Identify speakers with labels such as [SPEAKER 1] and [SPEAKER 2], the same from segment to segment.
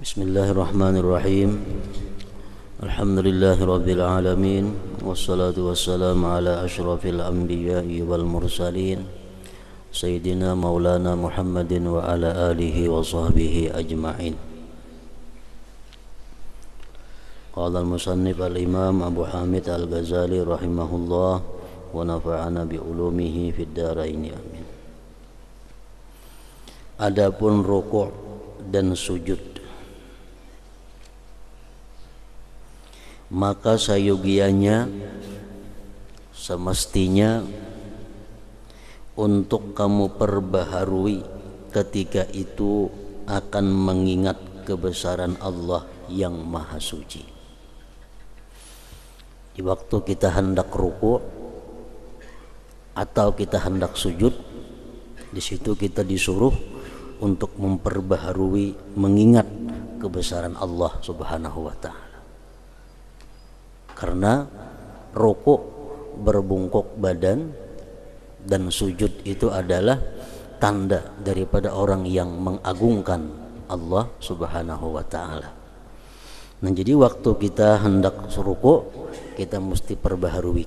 [SPEAKER 1] Bismillahirrahmanirrahim. Alhamdulillahi rabbil alamin. Wassalatu wassalamu ala ashrafil anbiya'i wal mursalin Sayyidina maulana Muhammadin wa ala alihi wa sahbihi ajma'in. Qala al-musannif al-imam Abu Hamid al-Ghazali rahimahullah wa nafa'ana bi ulumihi fid dharain amin. Adapun ruku' dan sujud, maka sayogianya semestinya untuk kamu perbaharui ketika itu akan mengingat kebesaran Allah yang maha suci. Di waktu kita hendak ruku' atau kita hendak sujud, di situ kita disuruh untuk memperbaharui mengingat kebesaran Allah Subhanahu wa ta'ala. Karena rukuk berbungkuk badan dan sujud itu adalah tanda daripada orang yang mengagungkan Allah Subhanahu wa ta'ala. Nah, jadi waktu kita hendak rukuk, kita mesti perbaharui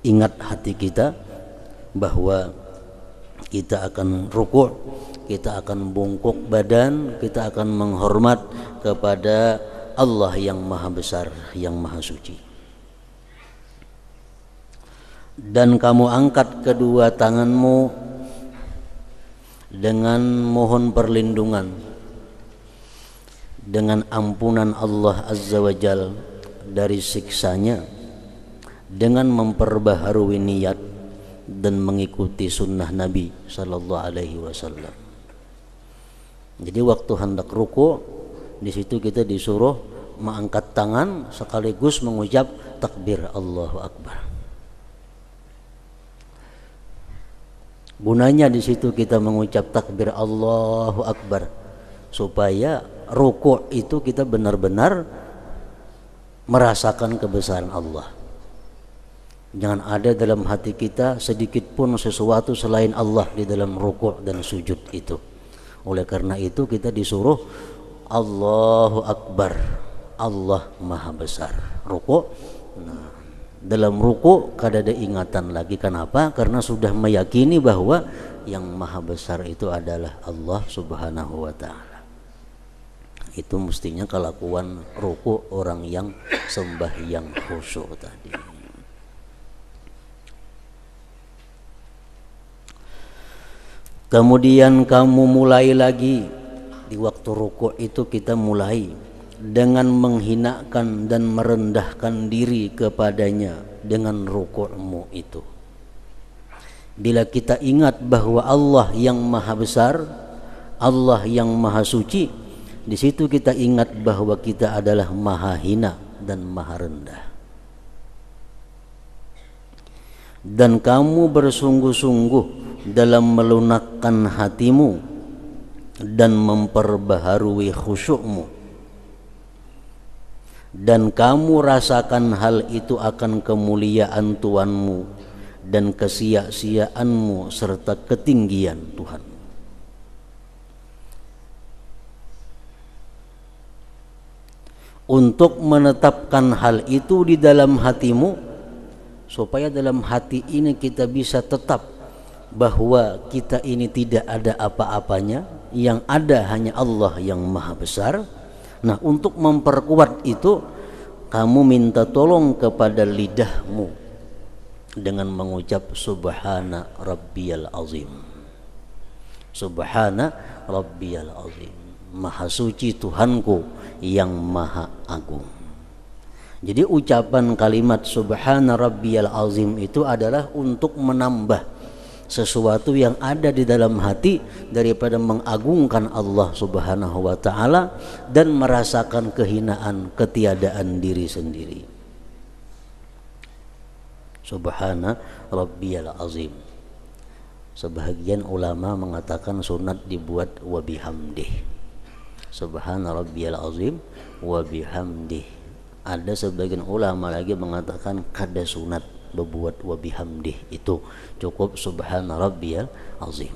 [SPEAKER 1] ingat hati kita bahwa kita akan rukuk, kita akan bungkuk badan, kita akan menghormat kepada Allah yang maha besar, yang maha suci. Dan kamu angkat kedua tanganmu dengan mohon perlindungan, dengan ampunan Allah Azza wa Jal dari siksanya, dengan memperbaharui niat dan mengikuti sunnah Nabi Sallallahu Alaihi Wasallam. Jadi waktu hendak ruku', di situ kita disuruh mengangkat tangan sekaligus mengucap takbir Allahu Akbar. Gunanya di situ kita mengucap takbir Allahu Akbar supaya ruku' itu kita benar-benar merasakan kebesaran Allah. Jangan ada dalam hati kita sedikit pun sesuatu selain Allah di dalam ruku' dan sujud itu. Oleh karena itu kita disuruh Allahu Akbar, Allah maha besar. Ruku', nah, dalam ruku' kada ada ingatan lagi. Kenapa? Karena sudah meyakini bahwa yang maha besar itu adalah Allah Subhanahu wa ta'ala. Itu mestinya kelakuan ruku' orang yang sembahyang khusyuk tadi. Kemudian kamu mulai lagi di waktu rukuk itu, kita mulai dengan menghinakan dan merendahkan diri kepadanya dengan rukukmu itu. Bila kita ingat bahwa Allah yang maha besar, Allah yang maha suci, di situ kita ingat bahwa kita adalah maha hina dan maha rendah. Dan kamu bersungguh-sungguh dalam melunakkan hatimu dan memperbaharui khusyukmu, dan kamu rasakan hal itu akan kemuliaan Tuhanmu dan kesia-siaanmu serta ketinggian Tuhan. Untuk menetapkan hal itu di dalam hatimu, supaya dalam hati ini kita bisa tetap bahwa kita ini tidak ada apa-apanya, yang ada hanya Allah yang maha besar. Nah, untuk memperkuat itu, kamu minta tolong kepada lidahmu dengan mengucap Subhana Rabbiyal Azim. Subhana Rabbiyal Azim, maha suci Tuhanku yang maha agung. Jadi ucapan kalimat Subhana Rabbiyal Azim itu adalah untuk menambah sesuatu yang ada di dalam hati daripada mengagungkan Allah Subhanahu wa ta'ala dan merasakan kehinaan, ketiadaan diri sendiri. Subhana Rabbiyal Azim. Sebahagian ulama mengatakan sunat dibuat wa bihamdih. Subhana Rabbiyal Azim wa bihamdih. Ada sebagian ulama lagi mengatakan kada sunat berbuat wa bihamdih, itu cukup subhana rabbiyal azim.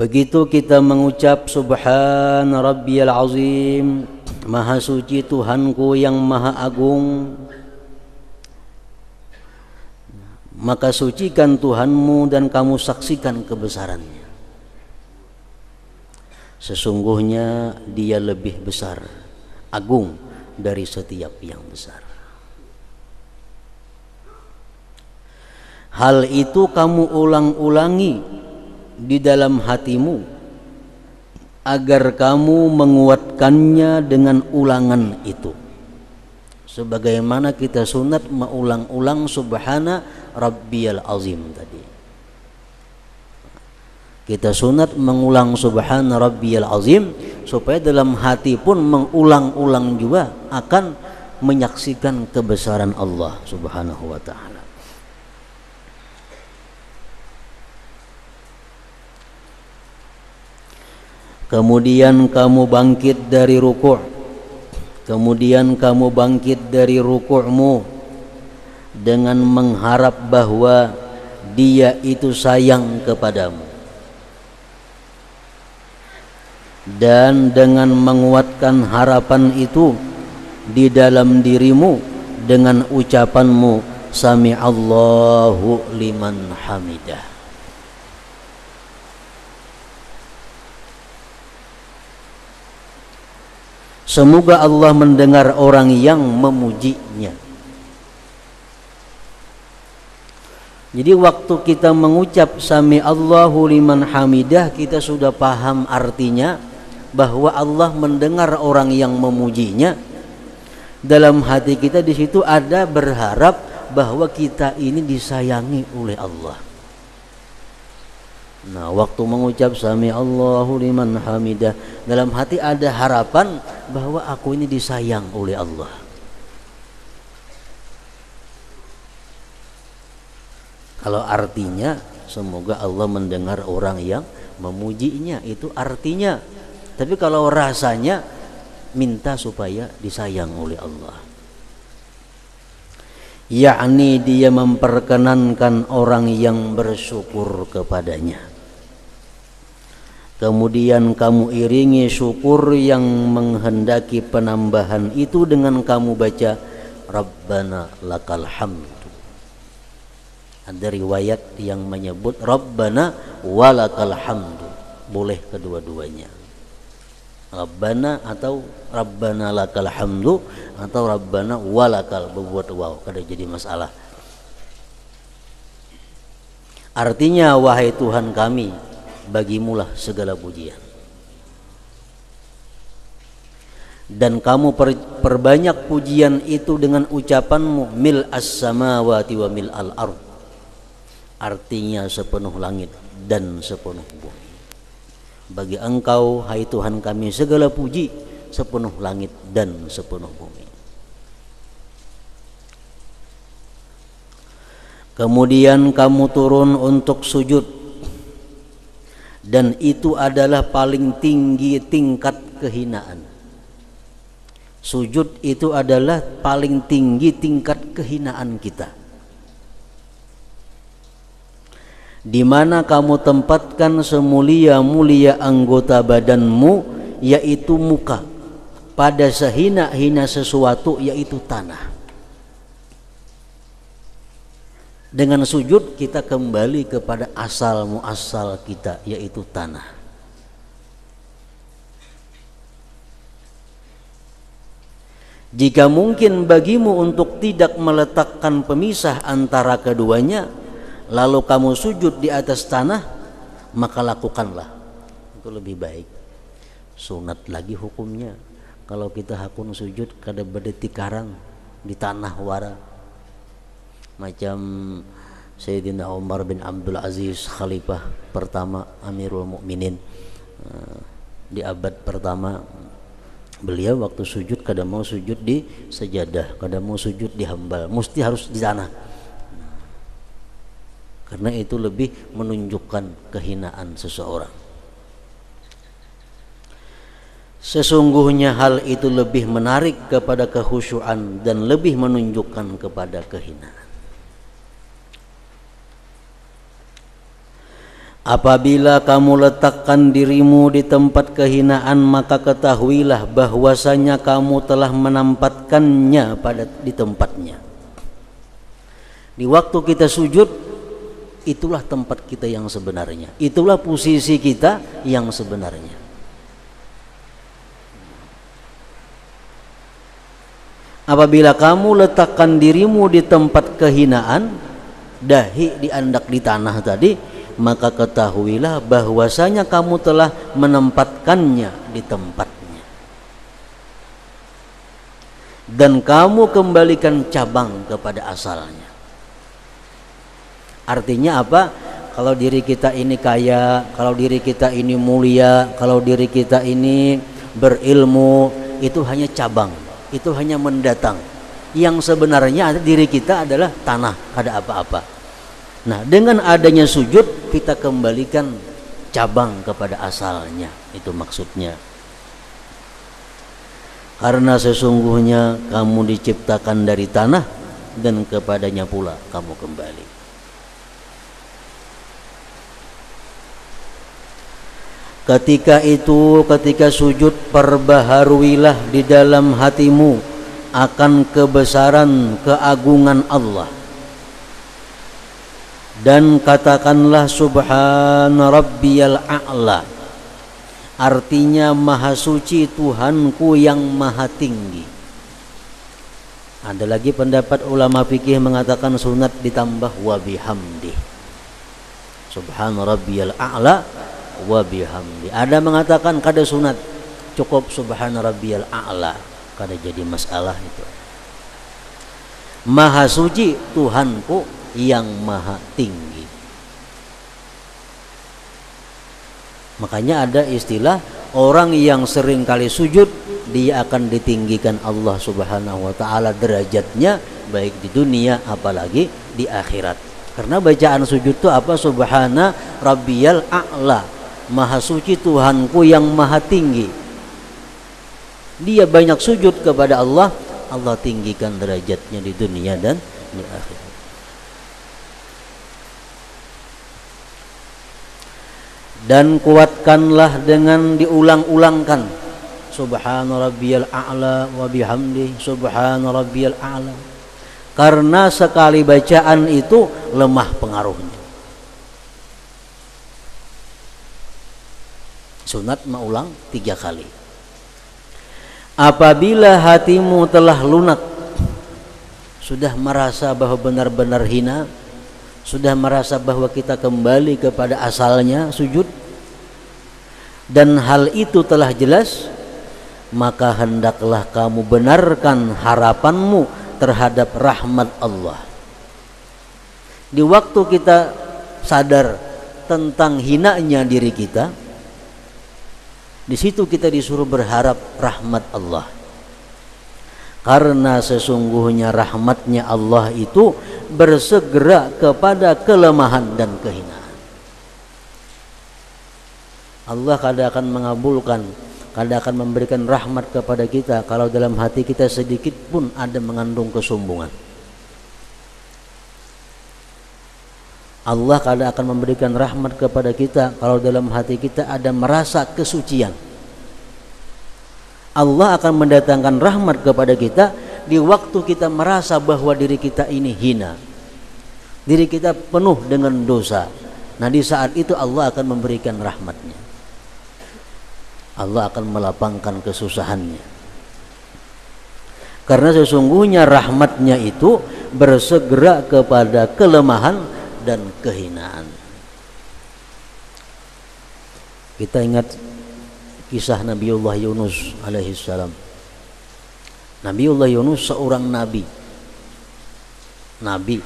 [SPEAKER 1] Begitu kita mengucap Subhana Rabbiyal Azim, Maha suci Tuhanku yang Maha Agung, maka sucikan Tuhanmu dan kamu saksikan kebesarannya. Sesungguhnya Dia lebih besar, agung dari setiap yang besar. Hal itu kamu ulang-ulangi di dalam hatimu agar kamu menguatkannya dengan ulangan itu. Sebagaimana kita sunat mengulang-ulang Subhana Rabbiyal Azim tadi. Kita sunat mengulang Subhana Rabbiyal Azim supaya dalam hati pun mengulang-ulang juga akan menyaksikan kebesaran Allah Subhanahu wa ta'ala. Kemudian kamu bangkit dari ruku'. Kemudian kamu bangkit dari ruku'mu dengan mengharap bahwa Dia itu sayang kepadamu. Dan dengan menguatkan harapan itu di dalam dirimu dengan ucapanmu Sami'allahu liman hamidah. Semoga Allah mendengar orang yang memujinya. Jadi waktu kita mengucap Sami Allahu liman hamidah, kita sudah paham artinya bahwa Allah mendengar orang yang memujinya. Dalam hati kita di situ ada berharap bahwa kita ini disayangi oleh Allah. Nah, waktu mengucap Sami Allahu liman hamidah, dalam hati ada harapan bahwa aku ini disayang oleh Allah. Kalau artinya semoga Allah mendengar orang yang memujinya, itu artinya. Tapi kalau rasanya minta supaya disayang oleh Allah. Yakni dia memperkenankan orang yang bersyukur kepadanya. Kemudian kamu iringi syukur yang menghendaki penambahan itu dengan kamu baca Rabbana lakal hamdu. Ada riwayat yang menyebut Rabbana walakal hamdu. Boleh kedua-duanya. Rabbana atau Rabbana lakal hamdu atau Rabbana walakal, berbuat waw, kada jadi masalah. Artinya wahai Tuhan kami, bagimulah segala pujian. Dan kamu perbanyak pujian itu dengan ucapanmu mil as-samawati wa mil al-ard. Artinya sepenuh langit dan sepenuh bumi. Bagi engkau hai Tuhan kami segala puji sepenuh langit dan sepenuh bumi. Kemudian kamu turun untuk sujud, dan itu adalah paling tinggi tingkat kehinaan. Sujud itu adalah paling tinggi tingkat kehinaan kita, di mana kamu tempatkan semulia-mulia anggota badanmu, yaitu muka, pada sehina-hina sesuatu, yaitu tanah. Dengan sujud kita kembali kepada asal muasal kita, yaitu tanah. Jika mungkin bagimu untuk tidak meletakkan pemisah antara keduanya, lalu kamu sujud di atas tanah, maka lakukanlah. Itu lebih baik. Sunat lagi hukumnya. Kalau kita hakun sujud kada berdetik karang di tanah wara. Macam Sayyidina Umar bin Abdul Aziz, khalifah pertama Amirul Mukminin di abad pertama, beliau waktu sujud kada mau sujud di sejadah, kada mau sujud di hambal, mesti harus di tanah. Karena itu lebih menunjukkan kehinaan seseorang. Sesungguhnya hal itu lebih menarik kepada kekhusyuan dan lebih menunjukkan kepada kehinaan. Apabila kamu letakkan dirimu di tempat kehinaan, maka ketahuilah bahwasanya kamu telah menempatkannya di tempatnya. Di waktu kita sujud, itulah tempat kita yang sebenarnya, itulah posisi kita yang sebenarnya. Apabila kamu letakkan dirimu di tempat kehinaan, dahi diandak di tanah tadi, maka ketahuilah bahwasanya kamu telah menempatkannya di tempatnya. Dan kamu kembalikan cabang kepada asalnya. Artinya apa? Kalau diri kita ini kaya, kalau diri kita ini mulia, kalau diri kita ini berilmu, itu hanya cabang, itu hanya mendatang. Yang sebenarnya diri kita adalah tanah, ada apa-apa. Nah, dengan adanya sujud kita kembalikan cabang kepada asalnya, itu maksudnya. Karena sesungguhnya kamu diciptakan dari tanah dan kepadanya pula kamu kembali. Ketika itu, ketika sujud, perbaharuilah di dalam hatimu akan kebesaran keagungan Allah. Dan katakanlah subhana rabbiyal a'la, artinya maha suci Tuhanku yang maha tinggi. Ada lagi pendapat ulama fikih mengatakan sunat ditambah wa bihamdi, subhana rabbiyal a'la wa bihamdi. Ada mengatakan kada sunat, cukup subhana rabbiyal a'la, kada jadi masalah itu. Maha suci Tuhanku yang maha tinggi. Makanya ada istilah orang yang sering kali sujud, dia akan ditinggikan Allah Subhanahu wa taala derajatnya, baik di dunia apalagi di akhirat. Karena bacaan sujud itu apa? Subhana rabbiyal a'la, maha suci Tuhanku yang maha tinggi. Dia banyak sujud kepada Allah, Allah tinggikan derajatnya di dunia dan di akhirat. Dan kuatkanlah dengan diulang-ulangkan subhana rabbiyal a'la wa bihamdi, subhana rabbiyal a'la. Karena sekali bacaan itu lemah pengaruhnya. Sunat maulang 3 kali. Apabila hatimu telah lunak, sudah merasa bahwa benar-benar hina, sudah merasa bahwa kita kembali kepada asalnya sujud, dan hal itu telah jelas, maka hendaklah kamu benarkan harapanmu terhadap rahmat Allah. Di waktu kita sadar tentang hinanya diri kita, di situ kita disuruh berharap rahmat Allah. Karena sesungguhnya rahmatnya Allah itu bersegera kepada kelemahan dan kehinaan. Allah kadang akan mengabulkan, kadang akan memberikan rahmat kepada kita kalau dalam hati kita sedikit pun ada mengandung kesombongan. Allah kadang akan memberikan rahmat kepada kita kalau dalam hati kita ada merasa kesucian. Allah akan mendatangkan rahmat kepada kita di waktu kita merasa bahwa diri kita ini hina, diri kita penuh dengan dosa. Nah, di saat itu Allah akan memberikan rahmatnya, Allah akan melapangkan kesusahannya. Karena sesungguhnya rahmatnya itu bersegera kepada kelemahan dan kehinaan. Kita ingat kisah Nabiullah Yunus alaihissalam. Nabiullah Yunus seorang nabi. Nabi,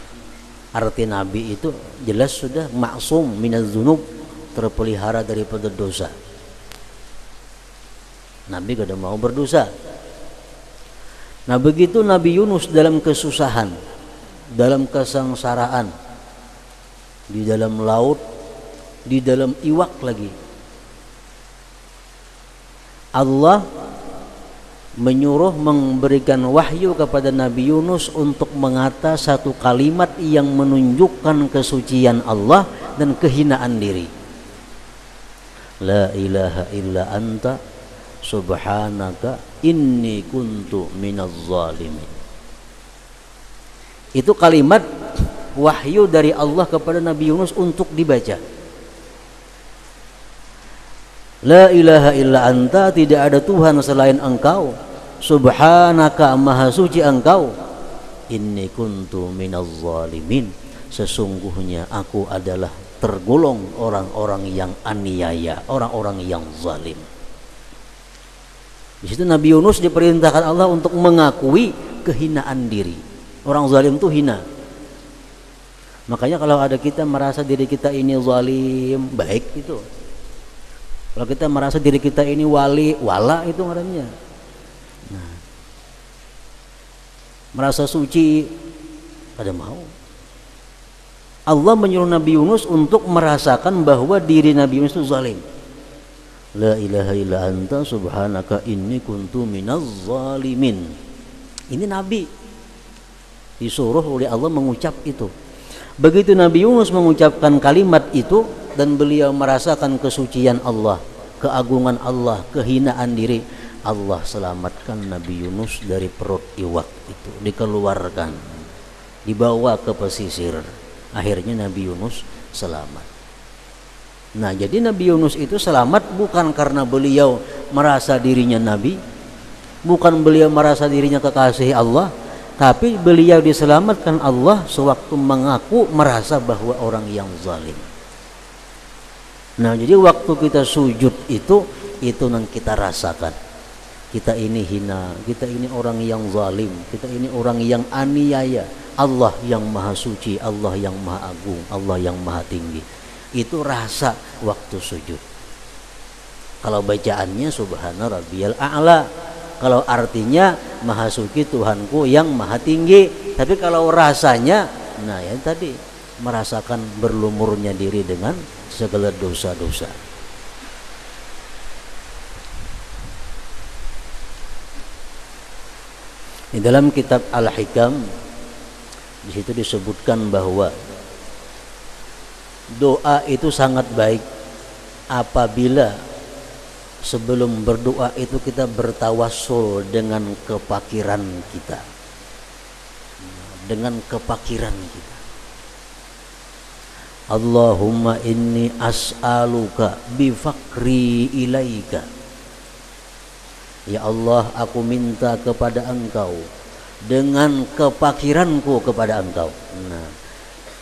[SPEAKER 1] arti nabi itu jelas sudah maksum minaz dzunub, terpelihara daripada dosa. Nabi kada mau berdosa. Nah, begitu Nabi Yunus dalam kesusahan, dalam kesengsaraan, di dalam laut, di dalam iwak lagi, Allah menyuruh memberikan wahyu kepada Nabi Yunus untuk mengata satu kalimat yang menunjukkan kesucian Allah dan kehinaan diri. la ilaha illa anta subhanaka inni kuntu minaz zalimin. Itu kalimat wahyu dari Allah kepada Nabi Yunus untuk dibaca. La ilaha illa anta, tidak ada Tuhan selain engkau, subhanaka, maha suci engkau, inni kuntu minaz zalimin, sesungguhnya aku adalah tergolong orang-orang yang aniaya, orang-orang yang zalim. Di situ Nabi Yunus diperintahkan Allah untuk mengakui kehinaan diri. Orang zalim itu hina. Makanya kalau ada kita merasa diri kita ini zalim, baik itu. Kalau kita merasa diri kita ini wala itu ngarannya. Nah, merasa suci, ada mau. Allah menyuruh Nabi Yunus untuk merasakan bahwa diri Nabi Yunus itu zalim. La ilaha illa anta subhanaka inni kuntu minaz zalimin. Ini Nabi disuruh oleh Allah mengucap itu. Begitu Nabi Yunus mengucapkan kalimat itu dan beliau merasakan kesucian Allah, keagungan Allah, kehinaan diri, Allah selamatkan Nabi Yunus dari perut iwak itu, dikeluarkan, dibawa ke pesisir. Akhirnya Nabi Yunus selamat. Nah, jadi Nabi Yunus itu selamat bukan karena beliau merasa dirinya Nabi, bukan beliau merasa dirinya kekasih Allah, tapi beliau diselamatkan Allah sewaktu mengaku merasa bahwa orang yang zalim. Nah, jadi waktu kita sujud itu yang kita rasakan. Kita ini hina, kita ini orang yang zalim, kita ini orang yang aniaya. Allah yang maha suci, Allah yang maha agung, Allah yang maha tinggi. Itu rasa waktu sujud. Kalau bacaannya subhana rabbiyal a'la, kalau artinya maha suci Tuhanku yang maha tinggi. Tapi kalau rasanya, nah ya tadi, merasakan berlumurnya diri dengan segala dosa-dosa. Di dalam kitab Al-Hikam, di situ disebutkan bahwa doa itu sangat baik apabila sebelum berdoa itu kita bertawassul dengan kepakiran kita, dengan kepakiran kita. Allahumma inni as'aluka bifakri ilaika. Ya Allah, aku minta kepada Engkau dengan kepakiranku kepada Engkau. Nah,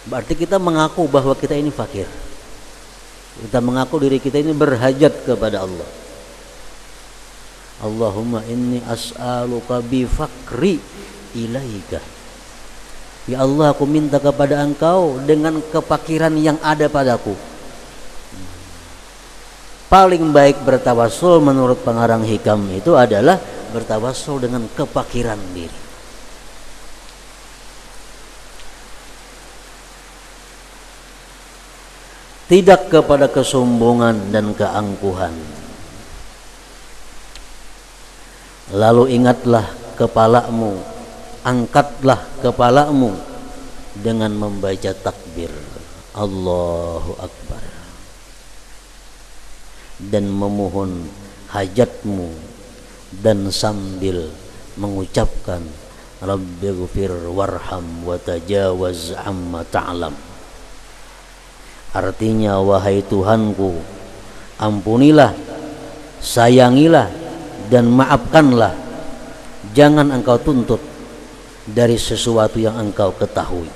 [SPEAKER 1] berarti kita mengaku bahwa kita ini fakir. Kita mengaku diri kita ini berhajat kepada Allah. Allahumma inni as'aluka bifakri ilaika. Ya Allah, aku minta kepada Engkau dengan kepakiran yang ada padaku. Paling baik bertawassul menurut pengarang hikam itu adalah bertawassul dengan kepakiran diri. Tidak kepada kesombongan dan keangkuhan. Lalu ingatlah kepalamu, angkatlah kepalamu dengan membaca takbir Allahu Akbar dan memohon hajatmu dan sambil mengucapkan Rabbighfir warham wa tajawaz amma ta'lam. Artinya, wahai Tuhanku, ampunilah, sayangilah dan maafkanlah, jangan Engkau tuntut dari sesuatu yang Engkau ketahui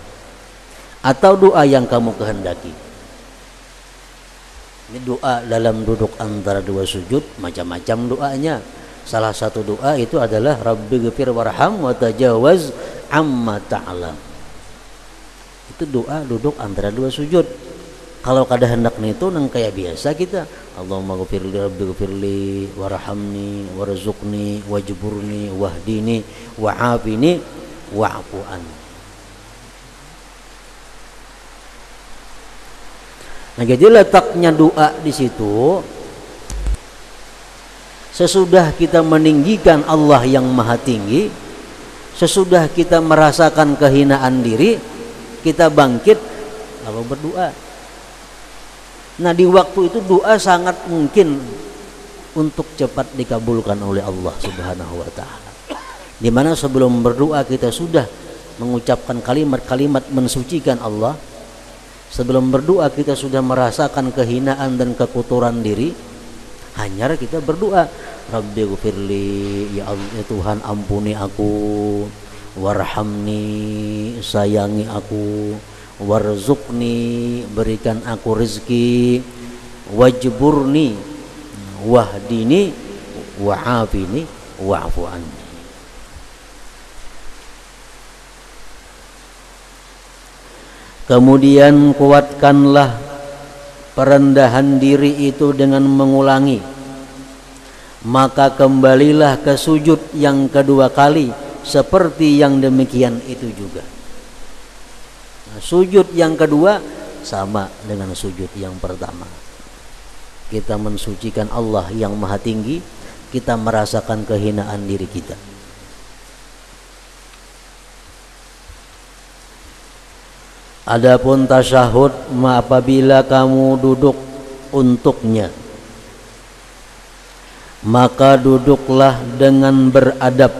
[SPEAKER 1] atau doa yang kamu kehendaki. Ini doa dalam duduk antara dua sujud, macam-macam doanya. Salah satu doa itu adalah Rabbighfir warham wa tajawaz amma ta'lam. Itu doa duduk antara dua sujud. Kalau kada hendak itu nang kayak biasa kita, Allahumma ghfirli rabbighfirli warhamni warzuqni wajburni wahdini wa'afini wa'fu anni. Nah, jadi letaknya doa di situ, sesudah kita meninggikan Allah yang maha tinggi, sesudah kita merasakan kehinaan diri, kita bangkit lalu berdoa. Nah, di waktu itu doa sangat mungkin untuk cepat dikabulkan oleh Allah Subhanahu wa taala. Di mana sebelum berdoa kita sudah mengucapkan kalimat-kalimat mensucikan Allah. Sebelum berdoa kita sudah merasakan kehinaan dan kekotoran diri. Hanya kita berdoa, Rabbighfirli, ya Allah, ya Tuhan ampuni aku, warhamni, sayangi aku, warzuqni, berikan aku rezeki, wajburni, wahdini, wa'afini, wa'fu anni. Kemudian kuatkanlah perendahan diri itu dengan mengulangi, maka kembalilah ke sujud yang kedua kali seperti yang demikian itu juga. Nah, sujud yang kedua sama dengan sujud yang pertama. Kita mensucikan Allah yang maha tinggi, kita merasakan kehinaan diri kita. Adapun tasyahud apabila kamu duduk untuknya, maka duduklah dengan beradab.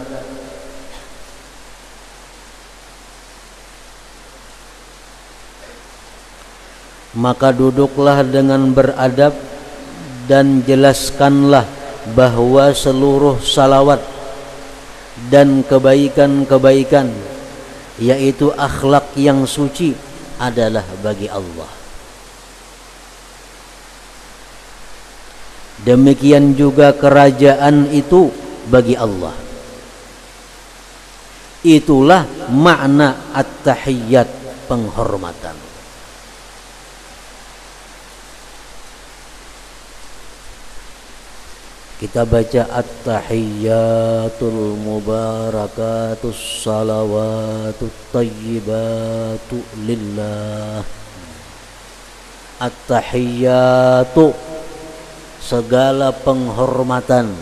[SPEAKER 1] Maka duduklah dengan beradab dan jelaskanlah bahwa seluruh salawat dan kebaikan-kebaikan, yaitu akhlak yang suci, adalah bagi Allah. Demikian juga kerajaan itu bagi Allah. Itulah makna at-tahiyyat, penghormatan. Kita baca at-tahiyyatul mubarakatus salawatut tayyibatu lillah. At-tahiyyatu, segala penghormatan,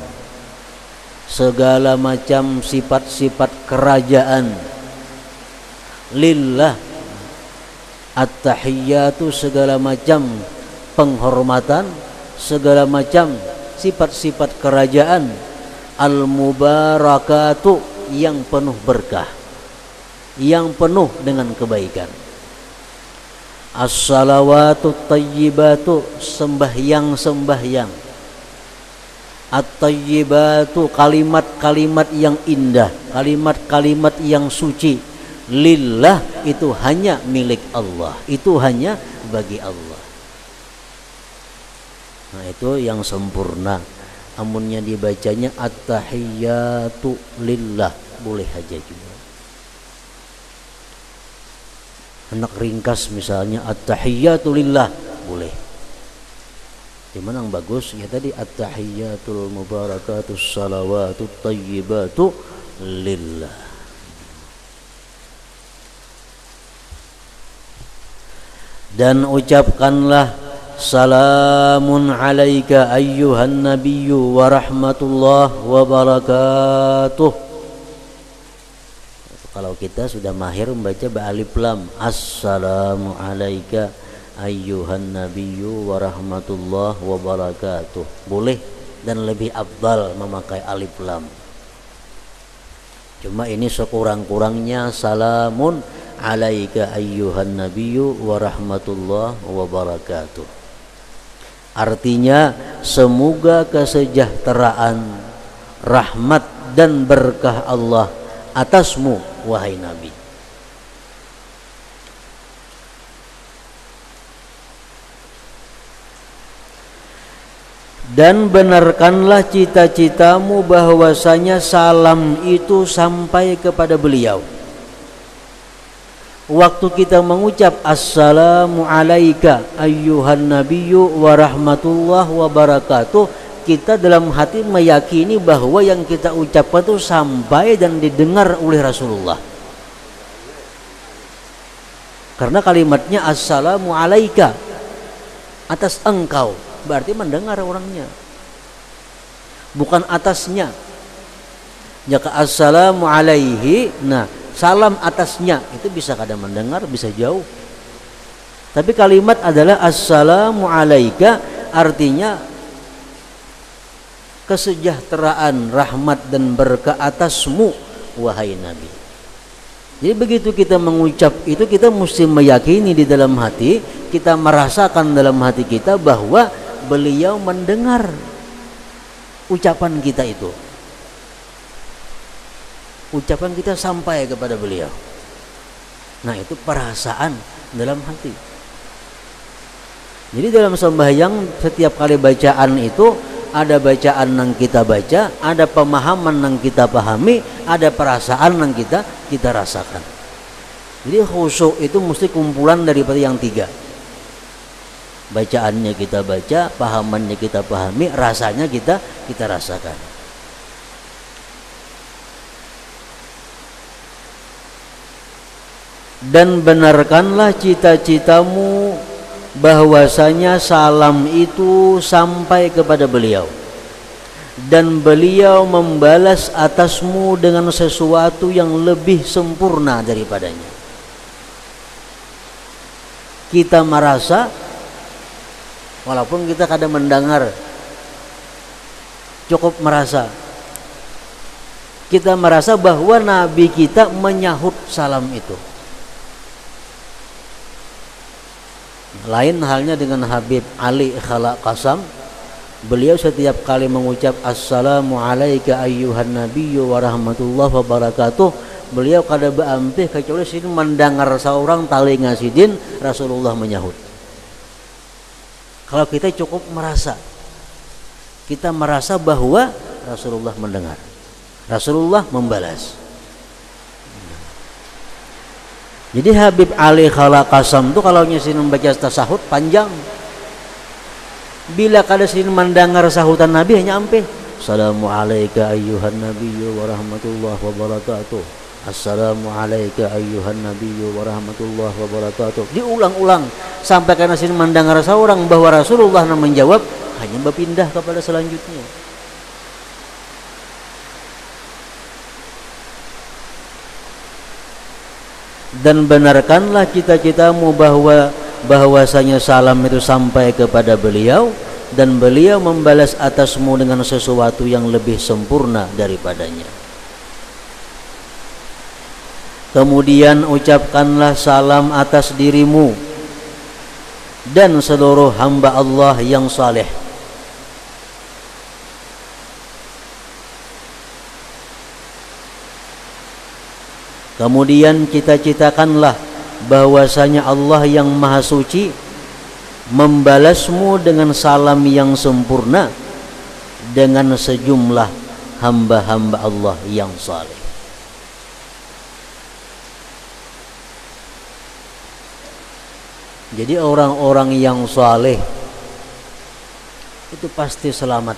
[SPEAKER 1] segala macam sifat-sifat kerajaan, lillah. At-tahiyyatu, segala macam penghormatan, segala macam sifat-sifat kerajaan, al-mubarakatu, yang penuh berkah, yang penuh dengan kebaikan. As-salawatu tayyibatu, sembahyang-sembahyang. At-tayyibatu, kalimat-kalimat yang indah, kalimat-kalimat yang suci. Lillah, itu hanya milik Allah, itu hanya bagi Allah. Nah, itu yang sempurna. Amunnya dibacanya at-tahiyyatu lillah, boleh aja juga. Anak ringkas misalnya at-tahiyyatu lillah, boleh. Cuman yang bagus ya tadi at-tahiyyatul mubarakatus salawatut tayyibatu lillah. Dan ucapkanlah salamun alaika ayyuhan nabiyyu wa rahmatullah wa barakatuh. Kalau kita sudah mahir membaca ba'alif lam, assalamu alaika ayyuhan nabiyyu wa rahmatullah wa barakatuh, boleh, dan lebih afdal memakai alif lam. Cuma ini sekurang-kurangnya salamun alaika ayyuhan nabiyyu wa rahmatullah wa barakatuh. Artinya semoga kesejahteraan, rahmat dan berkah Allah atasmu wahai Nabi. Dan benarkanlah cita-citamu bahwasanya salam itu sampai kepada beliau. Waktu kita mengucap assalamu alaika ayyuhan nabiyyu wa rahmatullah wa barakatuh, kita dalam hati meyakini bahwa yang kita ucapkan itu sampai dan didengar oleh Rasulullah. Karena kalimatnya assalamu alaika, atas engkau, berarti mendengar orangnya, bukan atasnya. Jika assalamu alaihi, nah salam atasnya, itu bisa kadang mendengar, bisa jauh. Tapi kalimat adalah assalamu alaika, artinya kesejahteraan, rahmat dan berkah atasmu wahai Nabi. Jadi begitu kita mengucap itu, kita mesti meyakini di dalam hati, kita merasakan dalam hati kita bahwa beliau mendengar ucapan kita itu. Ucapan kita sampai kepada beliau. Nah, itu perasaan dalam hati. Jadi dalam sembahyang setiap kali bacaan itu ada bacaan yang kita baca, ada pemahaman yang kita pahami, ada perasaan yang kita rasakan. Jadi khusyuk itu mesti kumpulan daripada yang tiga. Bacaannya kita baca, pahamannya kita pahami, rasanya kita rasakan. Dan benarkanlah cita-citamu bahwasanya salam itu sampai kepada beliau dan beliau membalas atasmu dengan sesuatu yang lebih sempurna daripadanya. Kita merasa, walaupun kita kadang mendengar, cukup merasa, kita merasa bahwa Nabi kita menyahut salam itu. Lain halnya dengan Habib Ali Khala Qasam. Beliau setiap kali mengucap assalamu alayka ayyuhan nabiyyu wa rahmatullahi wa barakatuh, beliau kada beampih kecuali sini mendengar seorang talinga sidin Rasulullah menyahut. Kalau kita cukup merasa, kita merasa bahwa Rasulullah mendengar, Rasulullah membalas. Jadi Habib Ali Khala Qasam itu kalau nyesin membaca tasahud panjang. Bila kada sin mendengar sahutan Nabi hanya ampe assalamu alayka ayyuhan nabiyyu wa rahmatullahi wa barakatuh. Assalamu alayka ayyuhan nabiyyu wa rahmatullahi wa barakatuh. Diulang-ulang sampai karena sin mendengar seorang bahwa Rasulullah menjawab, hanya berpindah kepada selanjutnya. Dan benarkanlah cita-citamu bahwasanya salam itu sampai kepada beliau dan beliau membalas atasmu dengan sesuatu yang lebih sempurna daripadanya. Kemudian ucapkanlah salam atas dirimu dan seluruh hamba Allah yang saleh. Kemudian cita-citakanlah bahwasanya Allah yang Maha Suci membalasmu dengan salam yang sempurna dengan sejumlah hamba-hamba Allah yang saleh. Jadi orang-orang yang saleh itu pasti selamat,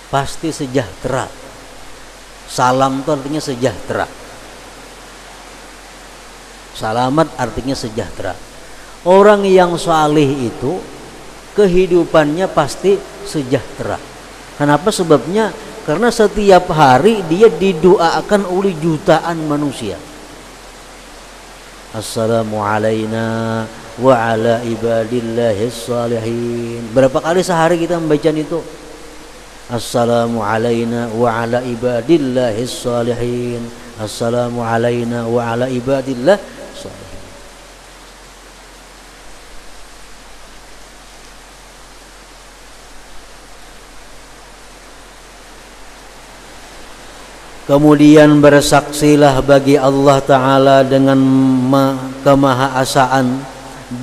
[SPEAKER 1] pasti sejahtera. Salam itu artinya sejahtera. Selamat artinya sejahtera. Orang yang saleh itu kehidupannya pasti sejahtera. Kenapa? Sebabnya karena setiap hari dia didoakan oleh jutaan manusia. Assalamu alayna wa ala ibadillahis salihin. Berapa kali sehari kita membaca itu? Assalamu alayna wa ala ibadillahis salihin. Assalamu alayna wa ala ibadillah salihin. Kemudian bersaksilah bagi Allah Ta'ala dengan kemahaasaan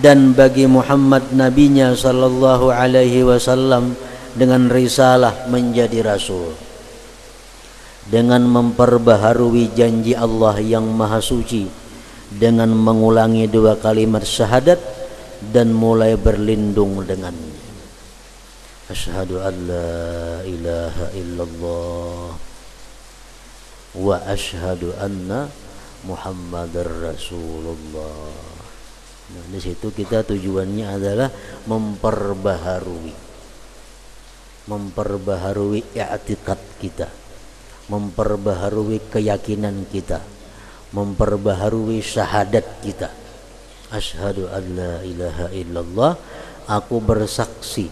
[SPEAKER 1] dan bagi Muhammad nabinya sallallahu alaihi wasallam dengan risalah menjadi rasul, dengan memperbaharui janji Allah yang maha suci dengan mengulangi 2 kalimat syahadat dan mulai berlindung dengannya. Asyhadu an la ilaha illallah wa asyhadu anna Muhammadar Rasulullah. Nah, di situ kita tujuannya adalah memperbaharui i'tikad kita, memperbaharui keyakinan kita, memperbaharui syahadat kita. Asyhadu an la ilaha illallah, aku bersaksi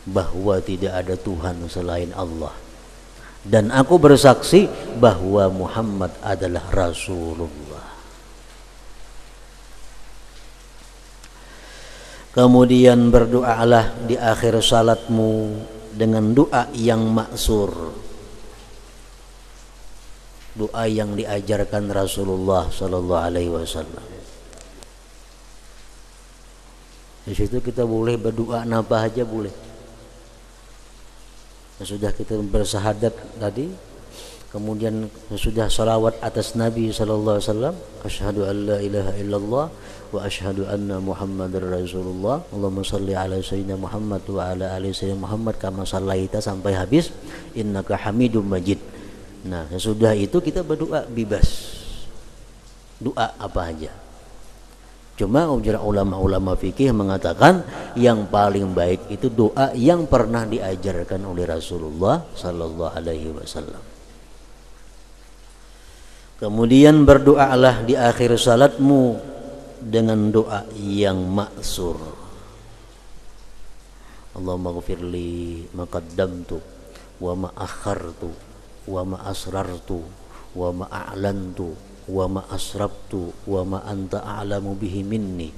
[SPEAKER 1] bahwa tidak ada Tuhan selain Allah, dan aku bersaksi bahwa Muhammad adalah Rasulullah. Kemudian berdoalah di akhir salatmu dengan doa yang maksur, doa yang diajarkan Rasulullah sallallahu alaihi wasallam. Di situ kita boleh berdoa apa aja boleh. Sudah kita bersyahadat tadi, kemudian sudah salawat atas Nabi sallallahu alaihi wasallam, asyhadu an la ilaha illallah wa asyhadu anna Muhammadar Rasulullah, Allahumma shalli ala sayyidina Muhammad wa ala ali sayyidina Muhammad kama shallaita, sampai habis innaka Hamidum Majid. Nah, sesudah itu kita berdoa bebas, doa apa aja. Cuma ulama-ulama fikih mengatakan yang paling baik itu doa yang pernah diajarkan oleh Rasulullah sallallahu alaihi wasallam. Kemudian berdoalah di akhir salatmu dengan doa yang maksur. Allahumma ghfirli ma qaddamtu wa ma akhartu wa ma asrartu wa ma a'lantu wa ma asrabtu wa ma anta a'lamu bihi minni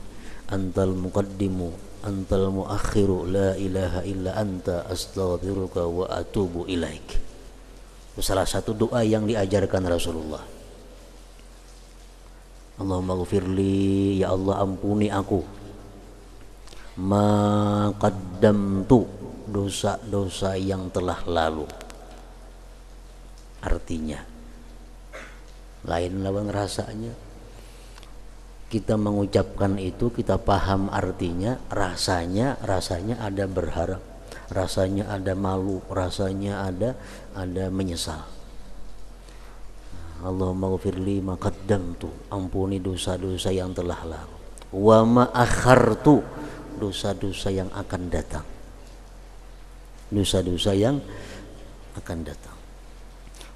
[SPEAKER 1] antal muqaddimu antal muakhiru la ilaha illa anta astaghfiruka wa atubu ilaik. Itu salah satu doa yang diajarkan Rasulullah. Allahumma ghfirli, ya Allah ampuni aku, ma qaddamtu, dosa-dosa yang telah lalu. Artinya lain lawan rasanya. Kita mengucapkan itu, kita paham artinya, rasanya ada berharap, rasanya ada malu, rasanya ada menyesal. Allahumma ghfirli ma qaddamtu, ampuni dosa-dosa yang telah lalu, wa ma akhartu, dosa-dosa yang akan datang, dosa-dosa yang akan datang,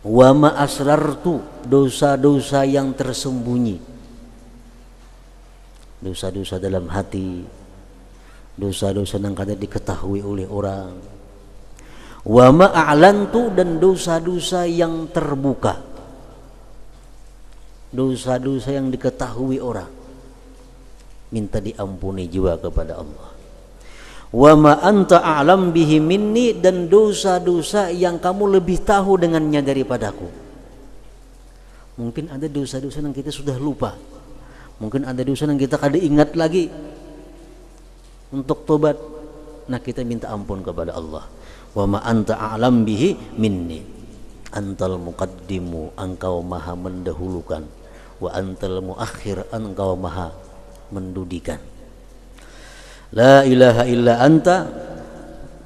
[SPEAKER 1] wa ma asrartu, dosa-dosa yang tersembunyi, dosa-dosa dalam hati, dosa-dosa yang kadang diketahui oleh orang, wa ma a'lantu, dan dosa-dosa yang terbuka, dosa-dosa yang diketahui orang, minta diampuni juga kepada Allah. Wa ma anta a'lam bihi minni, dan dosa-dosa yang kamu lebih tahu dengannya daripadaku. Mungkin ada dosa-dosa yang kita sudah lupa, mungkin ada dosa yang kita kada ingat lagi untuk tobat. Nah, kita minta ampun kepada Allah. Wa ma anta a'lam bihi minni, antal muqaddimu, engkau maha mendahulukan, wa antal muakhir, engkau maha mendudikan. La ilaha illa anta,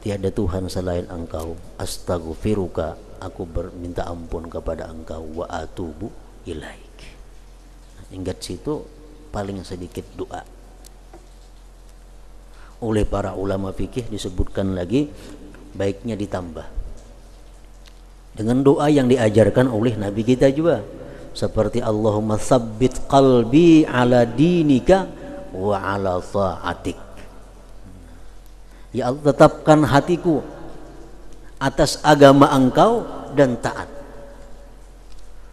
[SPEAKER 1] tiada Tuhan selain engkau, astaghfiruka, aku berminta ampun kepada engkau, wa atubu ilaik. Ingat situ paling sedikit doa. Oleh para ulama fikih disebutkan lagi, baiknya ditambah dengan doa yang diajarkan oleh Nabi kita juga, seperti Allahumma tsabbit qalbi ala dinika wa ala ta'atik. Ya Allah, tetapkan hatiku atas agama engkau dan taat.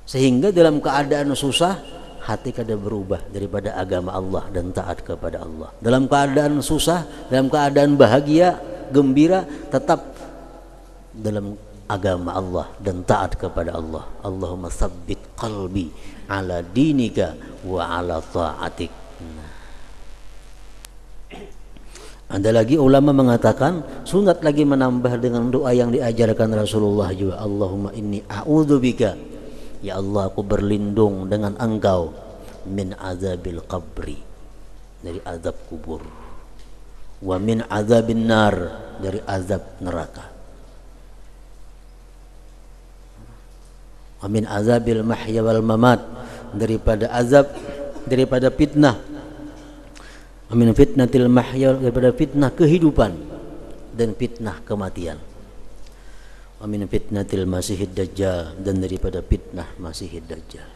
[SPEAKER 1] Sehingga dalam keadaan susah, hati kada berubah daripada agama Allah dan taat kepada Allah. Dalam keadaan susah, dalam keadaan bahagia, gembira, tetap dalam agama Allah dan taat kepada Allah. Allahumma tsabbit qalbi ala dinika wa ala ta'atik. Ada lagi ulama mengatakan sunat lagi menambah dengan doa yang diajarkan Rasulullah juga. Allahumma inni a'udzubika, ya Allah aku berlindung dengan engkau, min azabil qabri, dari azab kubur, wa min azabin nar, dari azab neraka, wa min azabil mahya wal mamat, daripada fitnah, wa min fitnatil mahya, daripada fitnah kehidupan dan fitnah kematian, wa min fitnatil masihid dajjal, dan daripada fitnah masihid dajjal.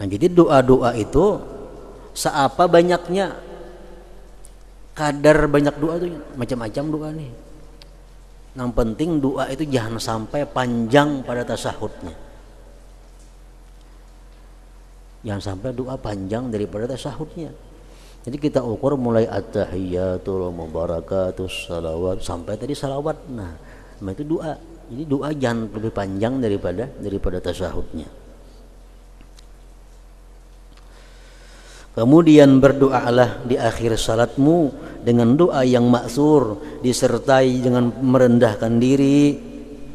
[SPEAKER 1] Nah, jadi doa-doa itu seapa banyaknya, kadar banyak doa itu macam-macam doa nih. Yang penting doa itu jangan sampai panjang pada tasahudnya. Jangan sampai doa panjang daripada tasahudnya. Jadi kita ukur mulai at-tahiyatul mubarakatus salawat sampai tadi salawat. Nah, itu doa. Jadi doa jangan lebih panjang daripada tasahudnya. Kemudian berdoalah di akhir salatmu dengan doa yang maksur, disertai dengan merendahkan diri,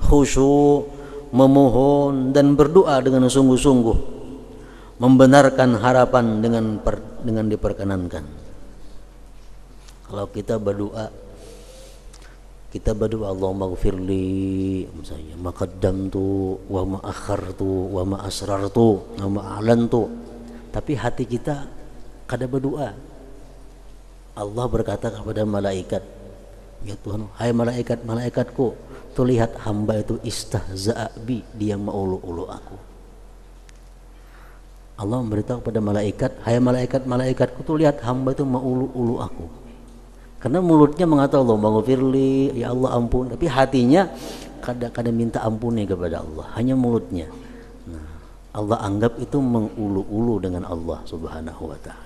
[SPEAKER 1] khusyuk, memohon dan berdoa dengan sungguh-sungguh, membenarkan harapan dengan diperkenankan. Kalau kita berdoa Allahumma ghfirli misalnya ma qaddamtu wa ma akhartu wa ma asrartu wa ma a'lantu, tapi hati kita kada berdoa. Allah berkata kepada malaikat, ya Tuhan, hai malaikatku, tuh lihat hamba itu istahza'a bi, dia maulu-ulu aku. Allah memberitahu kepada malaikat, hai malaikatku, tuh lihat hamba itu maulu-ulu aku. Karena mulutnya mengatakan Allah maghfirli, ya Allah ampun, tapi hatinya kada minta ampuni kepada Allah, hanya mulutnya. Nah, Allah anggap itu mengulu-ulu dengan Allah Subhanahu wa ta'ala.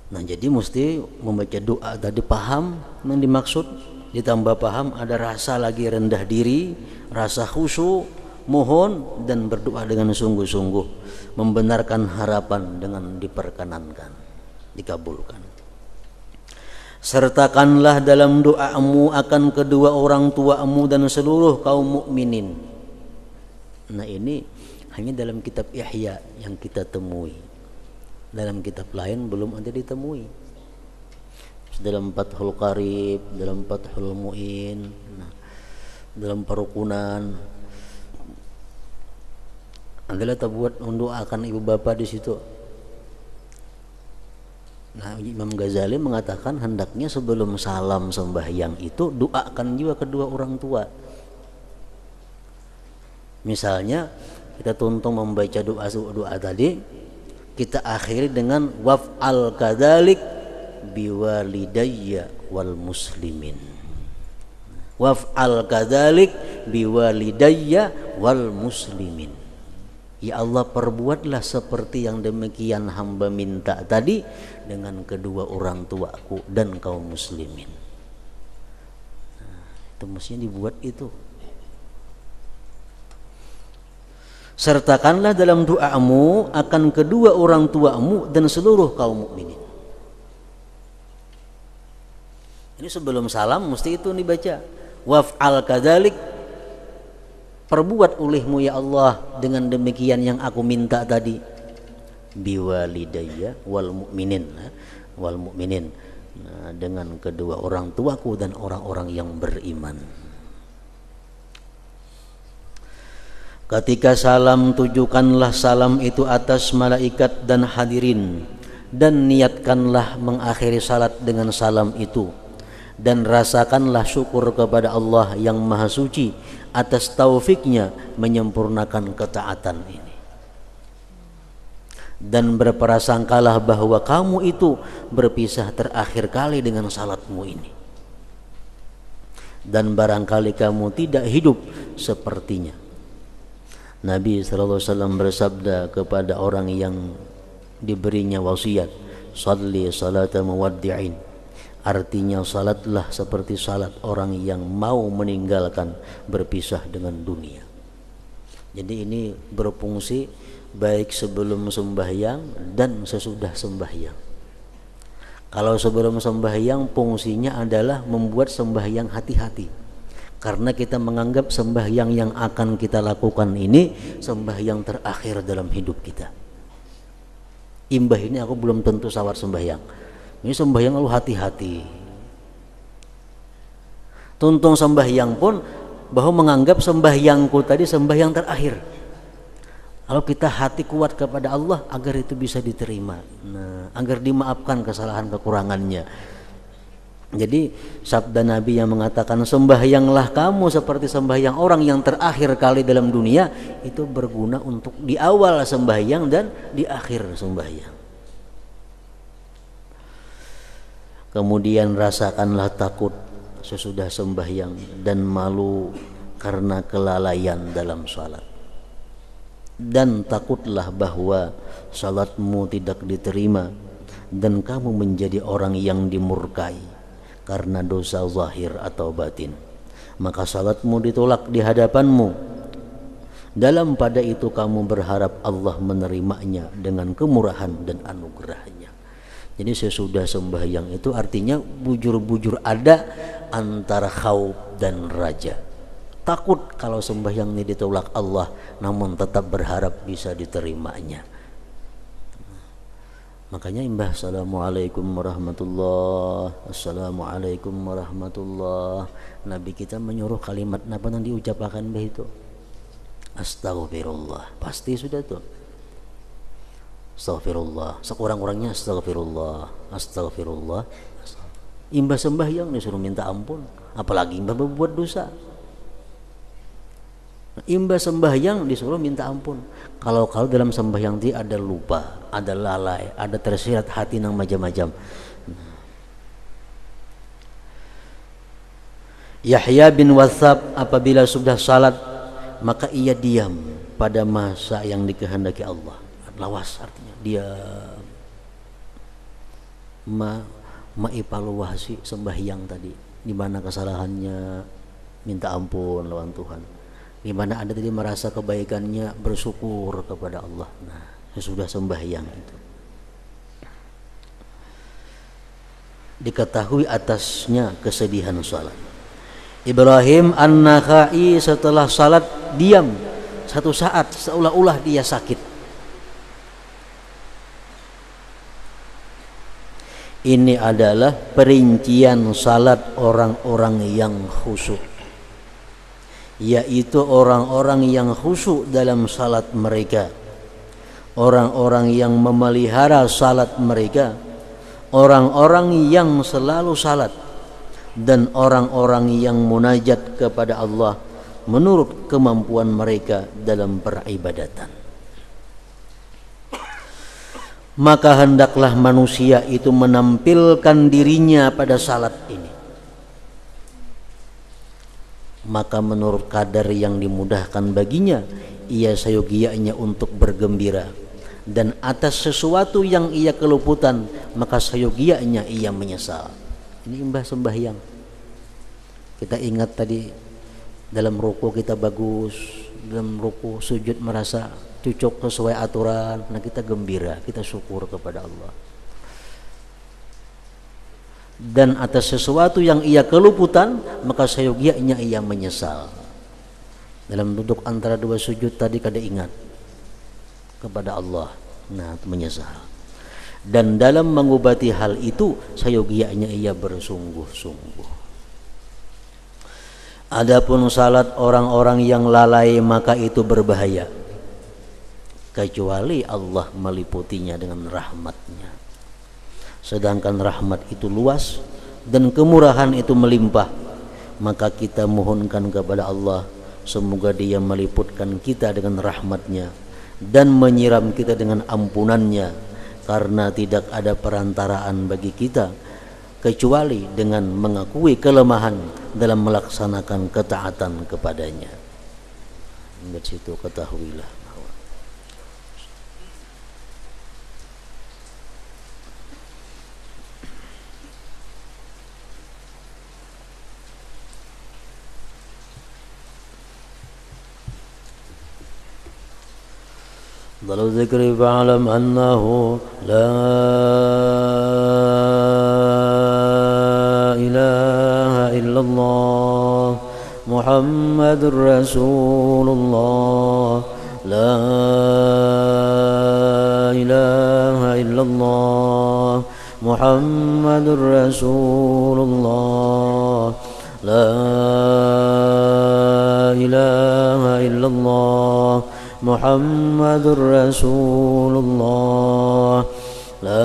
[SPEAKER 1] Nah, jadi mesti membaca doa tadi paham yang dimaksud, ditambah paham ada rasa lagi rendah diri, rasa khusyuk, mohon dan berdoa dengan sungguh-sungguh, membenarkan harapan dengan diperkenankan, dikabulkan. Sertakanlah dalam doamu akan kedua orang tuamu dan seluruh kaum mukminin. Nah, ini hanya dalam kitab Ihya yang kita temui. Dalam kitab lain belum ada ditemui. Dalam Fathul Qarib, dalam Fathul Mu'in, nah, dalam Parukunan, adalah buat mendoakan ibu bapak di situ. Nah, Imam Ghazali mengatakan hendaknya sebelum salam sembahyang itu doakan juga kedua orang tua. Misalnya kita tuntung membaca doa tadi, kita akhiri dengan waf'al kadzalik biwalidayya wal muslimin. Waf'al kadzalik biwalidayya wal muslimin. Ya Allah, perbuatlah seperti yang demikian hamba minta tadi dengan kedua orang tuaku dan kaum muslimin. Nah, itu mestinya dibuat itu. Sertakanlah dalam doamu akan kedua orang tuamu dan seluruh kaum mukminin. Ini sebelum salam mesti itu dibaca. Waf'al kadzalik, perbuat olehmu ya Allah dengan demikian yang aku minta tadi. Biwalidayya wal mukminin, nah, dengan kedua orang tuaku dan orang-orang yang beriman. Ketika salam, tujukanlah salam itu atas malaikat dan hadirin, dan niatkanlah mengakhiri salat dengan salam itu, dan rasakanlah syukur kepada Allah yang Maha Suci atas taufiknya menyempurnakan ketaatan ini, dan berprasangkalah bahwa kamu itu berpisah terakhir kali dengan salatmu ini, dan barangkali kamu tidak hidup sepertinya. Nabi SAW bersabda kepada orang yang diberinya wasiat, salli salata muwaddi'in, artinya salatlah seperti salat orang yang mau meninggalkan, berpisah dengan dunia. Jadi ini berfungsi baik sebelum sembahyang dan sesudah sembahyang. Kalau sebelum sembahyang fungsinya adalah membuat sembahyang hati-hati, karena kita menganggap sembahyang yang akan kita lakukan ini sembahyang terakhir dalam hidup kita. Imbah ini aku belum tentu sawar sembahyang. Ini sembahyang lalu hati-hati. Tuntung sembahyang pun bahwa menganggap sembahyangku tadi sembahyang terakhir. Kalau kita hati kuat kepada Allah agar itu bisa diterima, nah, agar dimaafkan kesalahan kekurangannya. Jadi sabda Nabi yang mengatakan sembahyanglah kamu seperti sembahyang orang yang terakhir kali dalam dunia, itu berguna untuk di awal sembahyang dan di akhir sembahyang. Kemudian rasakanlah takut sesudah sembahyang dan malu karena kelalaian dalam salat. Dan takutlah bahwa salatmu tidak diterima dan kamu menjadi orang yang dimurkai karena dosa zahir atau batin. Maka salatmu ditolak di hadapanmu. Dalam pada itu kamu berharap Allah menerimanya dengan kemurahan dan anugerahnya. Jadi sesudah sembahyang itu artinya bujur-bujur ada antara khauf dan raja. Takut kalau sembahyang ini ditolak Allah, namun tetap berharap bisa diterimanya. Makanya imbah assalamualaikum warahmatullah, assalamualaikum warahmatullah. Nabi kita menyuruh kalimat apa yang diucapkan begitu? Astaghfirullah. Pasti sudah tuh. Astaghfirullah, sekurang-kurangnya astaghfirullah, astaghfirullah. Imbah sembahyang disuruh minta ampun, apalagi imbah berbuat dosa. Imbah sembahyang disuruh minta ampun. Kalau dalam sembahyang dia ada lupa, ada lalai, ada tersirat hati nang macam-macam. Yahya bin Wathab apabila sudah salat maka ia diam pada masa yang dikehendaki Allah. Lawas artinya dia evaluasi sembahyang tadi, di mana kesalahannya minta ampun lawan Tuhan, di mana ada tadi merasa kebaikannya bersyukur kepada Allah. Nah, sesudah sembahyang itu diketahui atasnya kesedihan salat. Ibrahim An-Nakhai setelah salat diam satu saat seolah-olah dia sakit. Ini adalah perincian salat orang-orang yang khusyuk, yaitu orang-orang yang khusyuk dalam salat mereka, orang-orang yang memelihara salat mereka, orang-orang yang selalu salat, dan orang-orang yang munajat kepada Allah menurut kemampuan mereka dalam peribadatan. Maka hendaklah manusia itu menampilkan dirinya pada salat ini. Maka menurut kadar yang dimudahkan baginya, ia sayogianya untuk bergembira, dan atas sesuatu yang ia keluputan, maka sayogianya ia menyesal. Ini imbah sembahyang. Kita ingat tadi dalam ruku kita bagus, dalam ruku sujud merasa cocok sesuai aturan, nah kita gembira, kita syukur kepada Allah. Dan atas sesuatu yang ia keluputan, maka sayogianya ia menyesal. Dalam duduk antara dua sujud tadi kada ingat kepada Allah, nah menyesal. Dan dalam mengobati hal itu, sayogianya ia bersungguh-sungguh. Adapun salat orang-orang yang lalai, maka itu berbahaya, kecuali Allah meliputinya dengan rahmatnya. Sedangkan rahmat itu luas dan kemurahan itu melimpah, maka kita mohonkan kepada Allah semoga Dia meliputkan kita dengan rahmatnya dan menyiram kita dengan ampunannya, karena tidak ada perantaraan bagi kita kecuali dengan mengakui kelemahan dalam melaksanakan ketaatan kepadanya. Dari situ ketahuilah Dalam zikri fa'alam annahu la ilaha illallah Muhammadur Rasulullah, la ilaha illallah Muhammadur Rasulullah, la ilaha illallah Muhammadur Rasulullah, la